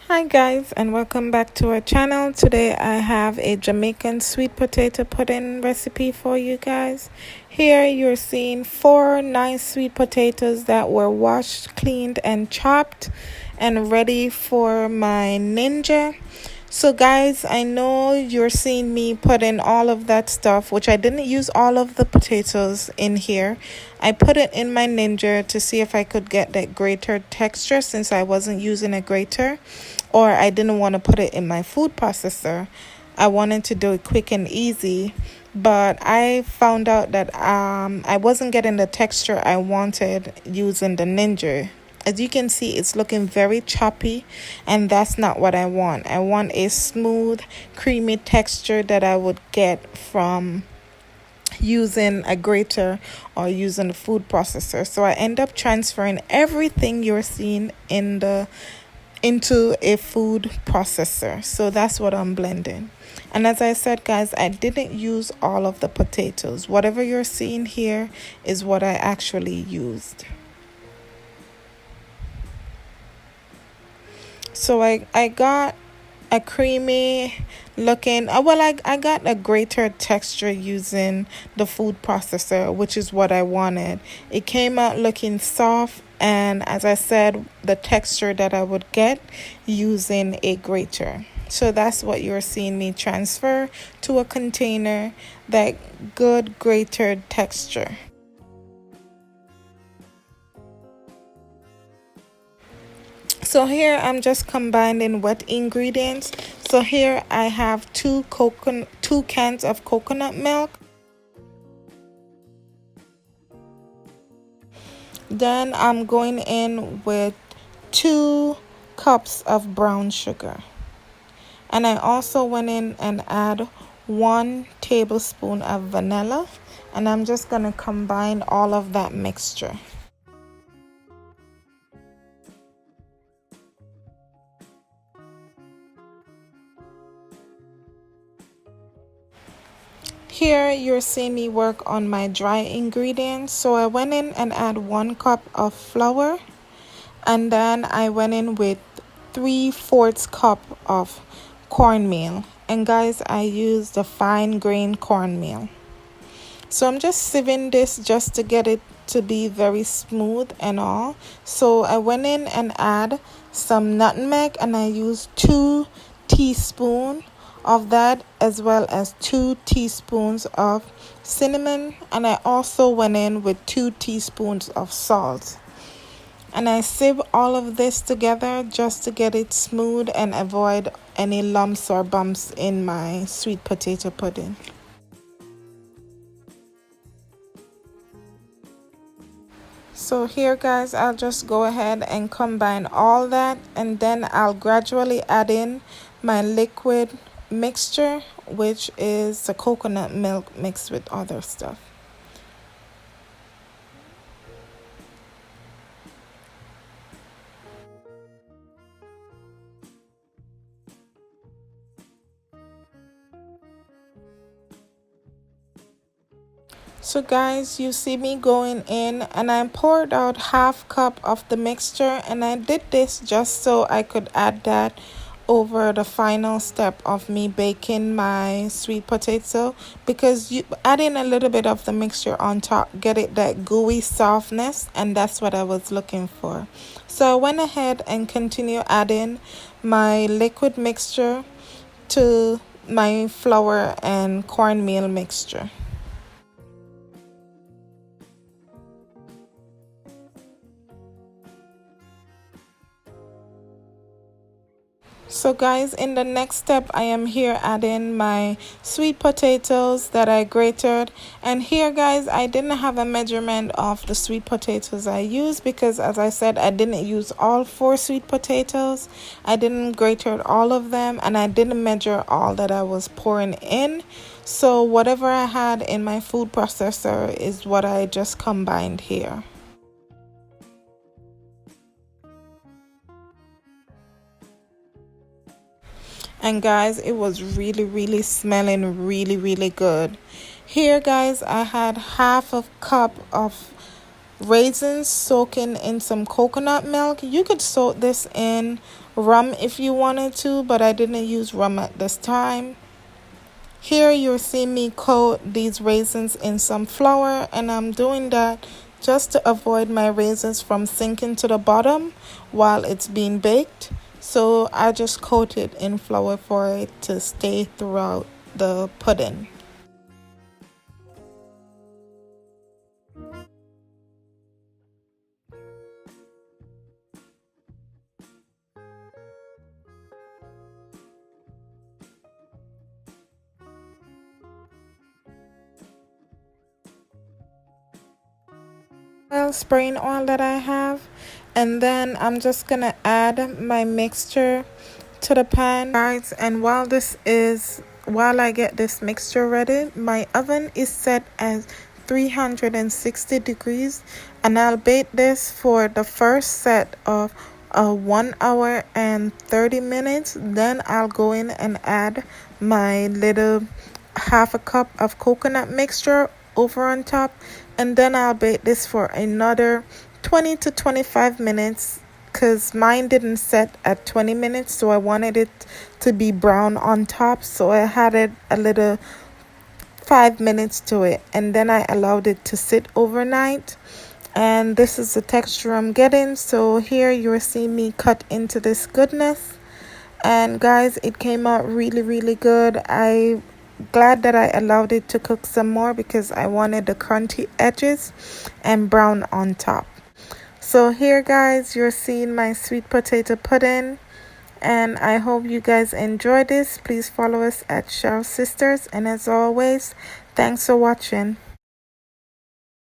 Hi guys, and welcome back to our channel. Today I have a Jamaican sweet potato pudding recipe for you guys. Here you're seeing 4 nice sweet potatoes that were washed, cleaned and chopped and ready for my ninja. So guys, I know you're seeing me put in all of that stuff, which I didn't use all of the potatoes in here. I put it in my ninja to see if I could get that grater texture since I wasn't using a grater, or I didn't want to put it in my food processor. I wanted to do it quick and easy, but I found out that I wasn't getting the texture I wanted using the ninja. As you can see, it's looking very choppy, and that's not what I want. I want a smooth, creamy texture that I would get from using a grater or using a food processor. So I end up transferring everything you're seeing into a food processor. So that's what I'm blending. And as I said, guys, I didn't use all of the potatoes. Whatever you're seeing here is what I actually used. So I got a creamy looking, I got a greater texture using the food processor, which is what I wanted. It came out looking soft, and as I said, the texture that I would get using a grater. So that's what you're seeing me transfer to a container, that good grated texture. So here I'm just combining wet ingredients. So here I have two cans of coconut milk. Then I'm going in with 2 cups of brown sugar. And I also went in and add 1 tablespoon of vanilla. And I'm just going to combine all of that mixture. Here you're seeing me work on my dry ingredients. So I went in and add 1 cup of flour, and then I went in with 3/4 cup of cornmeal. And guys, I used the fine grain cornmeal. So I'm just sieving this just to get it to be very smooth and all. So I went in and add some nutmeg, and I used 2 teaspoons of that, as well as 2 teaspoons of cinnamon, and I also went in with 2 teaspoons of salt. And I sieve all of this together just to get it smooth and avoid any lumps or bumps in my sweet potato pudding. So here guys, I'll just go ahead and combine all that, and then I'll gradually add in my liquid mixture, which is the coconut milk mixed with other stuff. So guys, you see me going in, and I poured out 1/2 cup of the mixture, and I did this just so I could add that over the final step of me baking my sweet potato, because you adding a little bit of the mixture on top get it that gooey softness, and that's what I was looking for. So I went ahead and continue adding my liquid mixture to my flour and cornmeal mixture. So guys, in the next step, I am here adding my sweet potatoes that I grated. And here guys, I didn't have a measurement of the sweet potatoes I used, because as I said, I didn't use all 4 sweet potatoes. I didn't grate all of them, and I didn't measure all that I was pouring in. So whatever I had in my food processor is what I just combined here. And guys, it was really smelling really good. Here guys, I had 1/2 cup of raisins soaking in some coconut milk. You could soak this in rum if you wanted to, but I didn't use rum at this time. Here you're seeing me coat these raisins in some flour, and I'm doing that just to avoid my raisins from sinking to the bottom while it's being baked. So I just coat it in flour for it to stay throughout the pudding. Well, spraying oil that I have, and then I'm just gonna add my mixture to the pan, guys. And while I get this mixture ready, my oven is set as 360 degrees, and I'll bake this for the first set of 1 hour and 30 minutes. Then I'll go in and add my little half a cup of coconut mixture over on top, and then I'll bake this for another 20 to 25 minutes because mine didn't set at 20 minutes, so I wanted it to be brown on top, so I added a little 5 minutes to it, and then I allowed it to sit overnight. And this is the texture I'm getting. So here you're seeing me cut into this goodness, and guys, it came out really good. I glad that I allowed it to cook some more because I wanted the crunchy edges and brown on top. So here, guys, you're seeing my sweet potato pudding, and I hope you guys enjoy this. Please follow us at SherSisters, and as always, thanks for watching.